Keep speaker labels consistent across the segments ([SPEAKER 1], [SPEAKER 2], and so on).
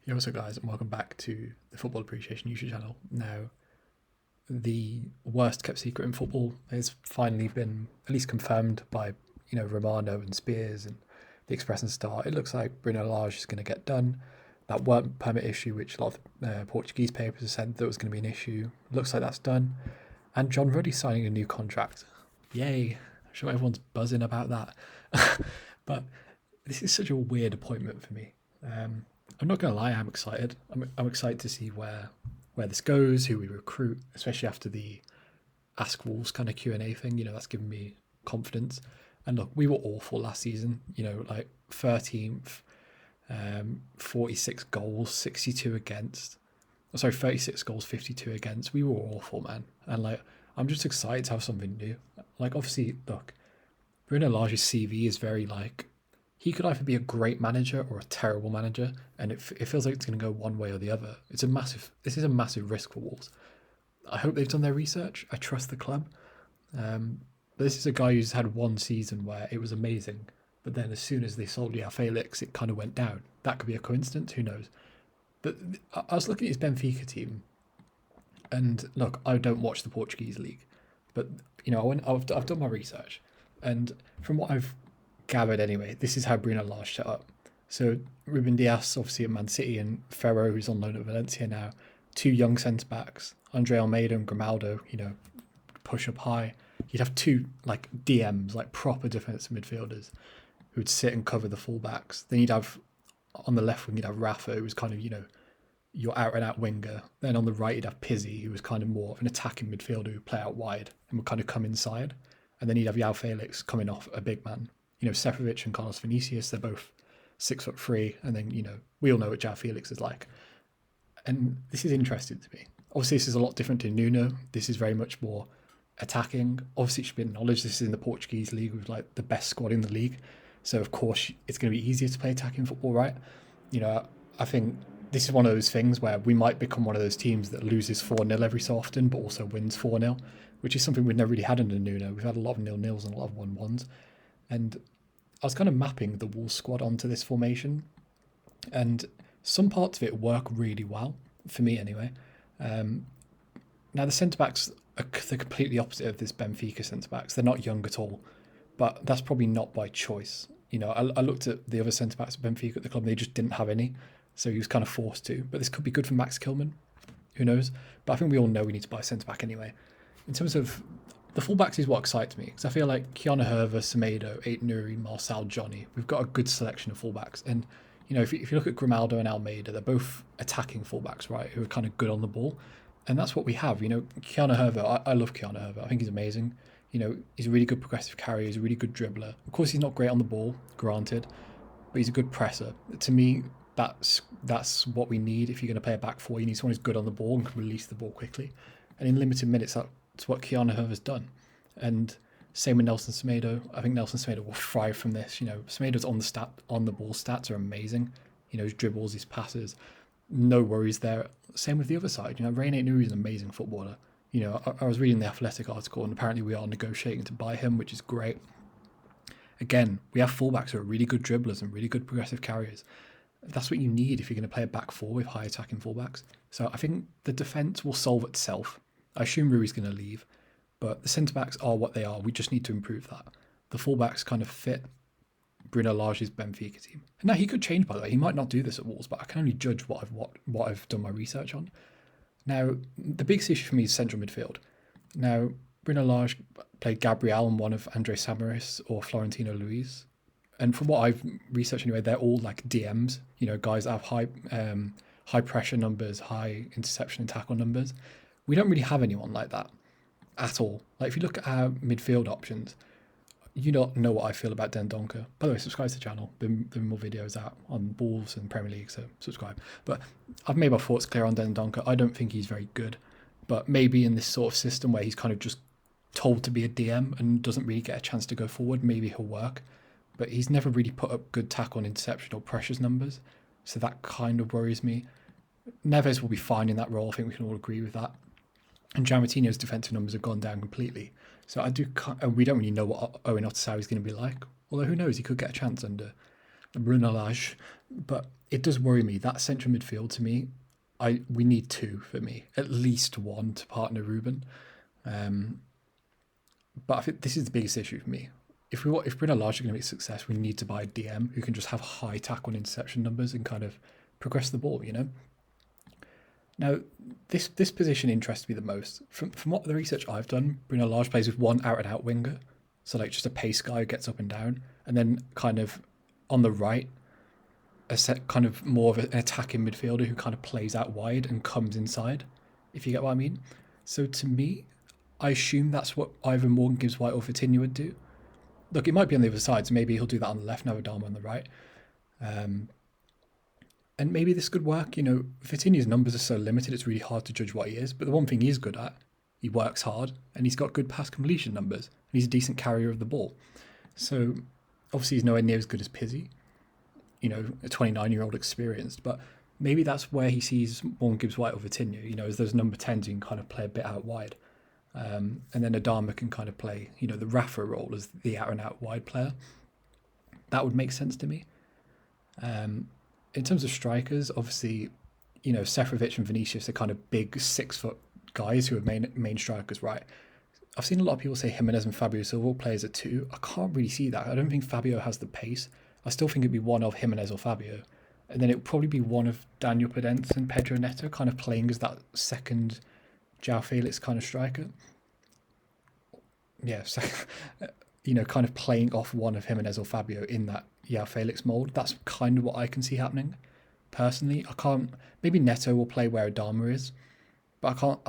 [SPEAKER 1] Hey, what's up, guys, and welcome back to the Football Appreciation YouTube channel. Now, the worst kept secret in football has finally been at least confirmed by Romano and Spears and the Express and Star. It looks like Bruno Lage is going to get done. That work permit issue, which a lot of Portuguese papers have said that was going to be an issue, looks like that's done. And John Ruddy signing a new contract. Yay! I'm sure everyone's buzzing about that. But this is such a weird appointment for me. I'm not going to lie, I'm excited. I'm excited to see where this goes, who we recruit, especially after the Ask Wolves kind of Q&A thing. That's given me confidence. And look, we were awful last season, like 13th, 46 goals, 62 against. Oh, sorry, 36 goals, 52 against. We were awful, man. And I'm just excited to have something new. Obviously, look, Bruno Lage's CV is very he could either be a great manager or a terrible manager, and it feels like it's going to go one way or the other. This is a massive risk for Wolves. I hope they've done their research. I trust the club. But this is a guy who's had one season where it was amazing, but then as soon as they sold Felix, it kind of went down. That could be a coincidence, who knows? But I was looking at his Benfica team, and look, I don't watch the Portuguese league, but I've done my research, and from what I've gathered anyway, this is how Bruno Lage set up. So Ruben Dias, obviously at Man City, and Ferro, who's on loan at Valencia now. Two young centre backs, Andre Almeida and Grimaldo. Push up high. You'd have two DMs, proper defensive midfielders, who would sit and cover the fullbacks. Then you'd have on the left wing, you'd have Rafa, who was kind of your out and out winger. Then on the right, you'd have Pizzi, who was kind of more of an attacking midfielder who would play out wide and would kind of come inside. And then you'd have João Felix coming off a big man. Seferovic and Carlos Vinicius, they're both 6'3", and then we all know what João Felix is like. And this is interesting to me. Obviously, this is a lot different to NUNO. This is very much more attacking. Obviously, it should be acknowledged this is in the Portuguese league with the best squad in the league. So of course, it's going to be easier to play attacking football, right? I think this is one of those things where we might become one of those teams that loses 4-0 every so often, but also wins 4-0, which is something we've never really had under NUNO. We've had a lot of 0-0s and a lot of 1-1s. And I was kind of mapping the Wolves squad onto this formation, and some parts of it work really well, for me anyway. Now, the centre-backs are the completely opposite of this Benfica centre-backs. They're not young at all, but that's probably not by choice. I looked at the other centre-backs at Benfica at the club, and they just didn't have any, so he was kind of forced to. But this could be good for Max Kilman, who knows? But I think we all know we need to buy a centre-back anyway. In terms of the fullbacks is what excites me, because I feel like Keanu Herva, Semedo, Aït-Nouri, Marcel, Johnny, we've got a good selection of fullbacks. And, if you look at Grimaldo and Almeida, they're both attacking fullbacks, right, who are kind of good on the ball. And that's what we have. Keanu Herva, I love Keanu Herva. I think he's amazing. He's a really good progressive carrier. He's a really good dribbler. Of course, he's not great on the ball, granted, but he's a good presser. To me, that's what we need if you're going to play a back four. You need someone who's good on the ball and can release the ball quickly. And in limited minutes, that's what Keanu Herva's done. And same with Nelson Semedo. I think Nelson Semedo will thrive from this. Semedo's on the ball stats are amazing. His dribbles, his passes, no worries there. Same with the other side. Rain Aït-Nouri is an amazing footballer. I was reading the Athletic article, and apparently we are negotiating to buy him, which is great. Again, we have fullbacks who are really good dribblers and really good progressive carriers. That's what you need if you're going to play a back four with high attacking fullbacks. So I think the defence will solve itself. I assume Rui's going to leave, but the centre-backs are what they are. We just need to improve that. The full-backs kind of fit Bruno Lage's Benfica team. And now he could change, by the way. He might not do this at Wolves, but I can only judge what I've done my research on. Now, the biggest issue for me is central midfield. Now, Bruno Lage played Gabriel and one of Andre Samaris or Florentino Luis. And from what I've researched anyway, they're all DMs, guys that have high pressure numbers, high interception and tackle numbers. We don't really have anyone like that at all. If you look at our midfield options, you don't know what I feel about Dendoncker. By the way, subscribe to the channel. There are more videos out on Wolves and Premier League, so subscribe. But I've made my thoughts clear on Dendoncker. I don't think he's very good, but maybe in this sort of system where he's kind of just told to be a DM and doesn't really get a chance to go forward, maybe he'll work. But he's never really put up good tackle and interception or pressures numbers, so that kind of worries me. Neves will be fine in that role. I think we can all agree with that. And Gianmartino's defensive numbers have gone down completely. So and we don't really know what Owen Otasowie is going to be like. Although who knows, he could get a chance under Bruno Lage. But it does worry me. That central midfield to me, we need two for me, at least one to partner Ruben. But I think this is the biggest issue for me. If Bruno Lage is going to make success, we need to buy a DM who can just have high tackle and interception numbers and kind of progress the ball, you know? Now, this position interests me the most. From what the research I've done, Bruno Lage plays with one out-and-out winger. So like just a pace guy who gets up and down. And then kind of on the right, a set kind of more of an attacking midfielder who kind of plays out wide and comes inside, if you get what I mean. So to me, I assume that's what either Morgan Gibbs White or Vitinha would do. Look, it might be on the other side, so maybe he'll do that on the left, now Adama on the right. And maybe this could work. You know, Vitinha's numbers are so limited, it's really hard to judge what he is. But the one thing he's good at, he works hard, and he's got good pass completion numbers, and he's a decent carrier of the ball. So obviously he's nowhere near as good as Pizzi, you know, a 29-year-old experienced, but maybe that's where he sees Morgan Gibbs White or Vitinha, you know, as those number 10s who can kind of play a bit out wide. And then Adama can kind of play, you know, the Rafa role as the out and out wide player. That would make sense to me. In terms of strikers, obviously, you know, Seferovic and Vinicius are kind of big 6 foot guys who are main strikers, right? I've seen a lot of people say Jimenez and Fabio Silva will play as a 2. I can't really see that. I don't think Fabio has the pace. I still think it'd be one of Jimenez or Fabio. And then it would probably be one of Daniel Podence and Pedro Neto kind of playing as that second João Felix kind of striker. Yeah, so, you know, kind of playing off one of Jimenez or Fabio in that João Felix mould. That's kind of what I can see happening. Personally, I can't. Maybe Neto will play where Adama is, but I can't.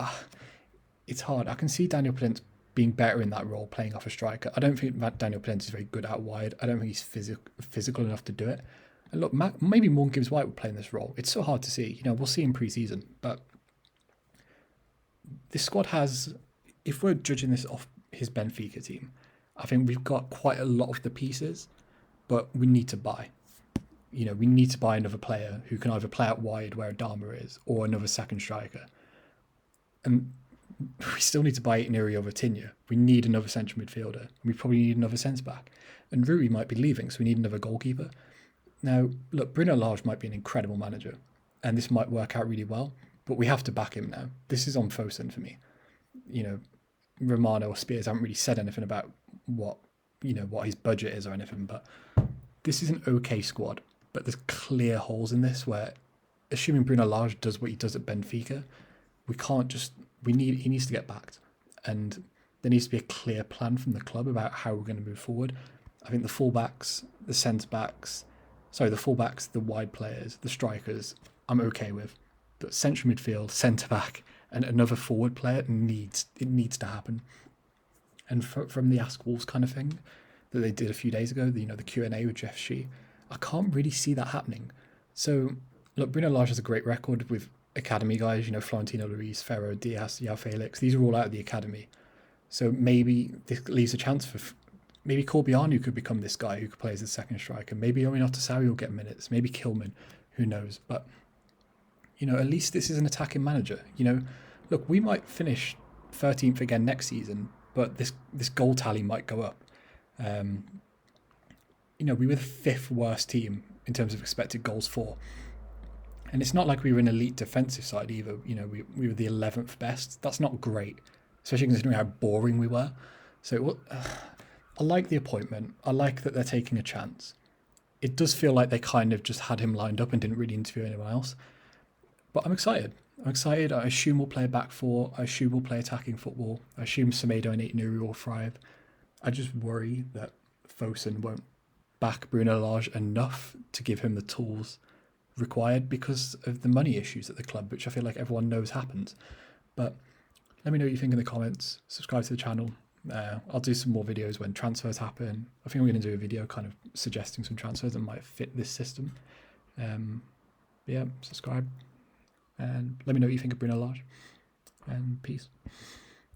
[SPEAKER 1] It's hard. I can see Daniel Podence being better in that role, playing off a striker. I don't think that Daniel Podence is very good out wide. I don't think he's physical enough to do it. And look, maybe Morgan Gibbs White would play in this role. It's so hard to see. You know, we'll see in pre-season, but this squad has, if we're judging this off his Benfica team, I think we've got quite a lot of the pieces, but we need to buy. You know, we need to buy another player who can either play out wide where Adama is or another second striker. And we still need to buy Neri or Vitinha. We need another central midfielder. And we probably need another centre-back. And Rui might be leaving, so we need another goalkeeper. Now, look, Bruno Lage might be an incredible manager, and this might work out really well, but we have to back him now. This is on Fosun for me. You know, Romano or Spears haven't really said anything about what his budget is or anything, but this is an okay squad. But there's clear holes in this where, assuming Bruno Lage does what he does at Benfica, he needs to get backed. And there needs to be a clear plan from the club about how we're going to move forward. I think the fullbacks, the wide players, the strikers, I'm okay with. But central midfield, centre-back, and another forward player needs to happen. And from the Ask Wolves kind of thing that they did a few days ago, the Q&A with Jeff Shee, I can't really see that happening. So, look, Bruno Lage has a great record with academy guys, Florentino Luis, Ferro, Diaz, João Felix. These are all out of the academy. So maybe this leaves a chance for... Maybe Corbianu could become this guy who could play as a second striker. Maybe Ominatasari will get minutes. Maybe Kilman. Who knows? But, at least this is an attacking manager. Look, we might finish 13th again next season, but this goal tally might go up. We were the 5th worst team in terms of expected goals for. And it's not like we were an elite defensive side either. We were the 11th best. That's not great, especially considering how boring we were. So I like the appointment. I like that they're taking a chance. It does feel like they kind of just had him lined up and didn't really interview anyone else. But I'm excited. I assume we'll play a back four. I assume we'll play attacking football. I assume Semedo and Nuri will thrive. I just worry that Fosun won't back Bruno Lage enough to give him the tools required because of the money issues at the club, which I feel like everyone knows happens. But let me know what you think in the comments. Subscribe to the channel. I'll do some more videos when transfers happen. I think I'm going to do a video kind of suggesting some transfers that might fit this system. Subscribe and let me know what you think of Bruno Lage, and peace.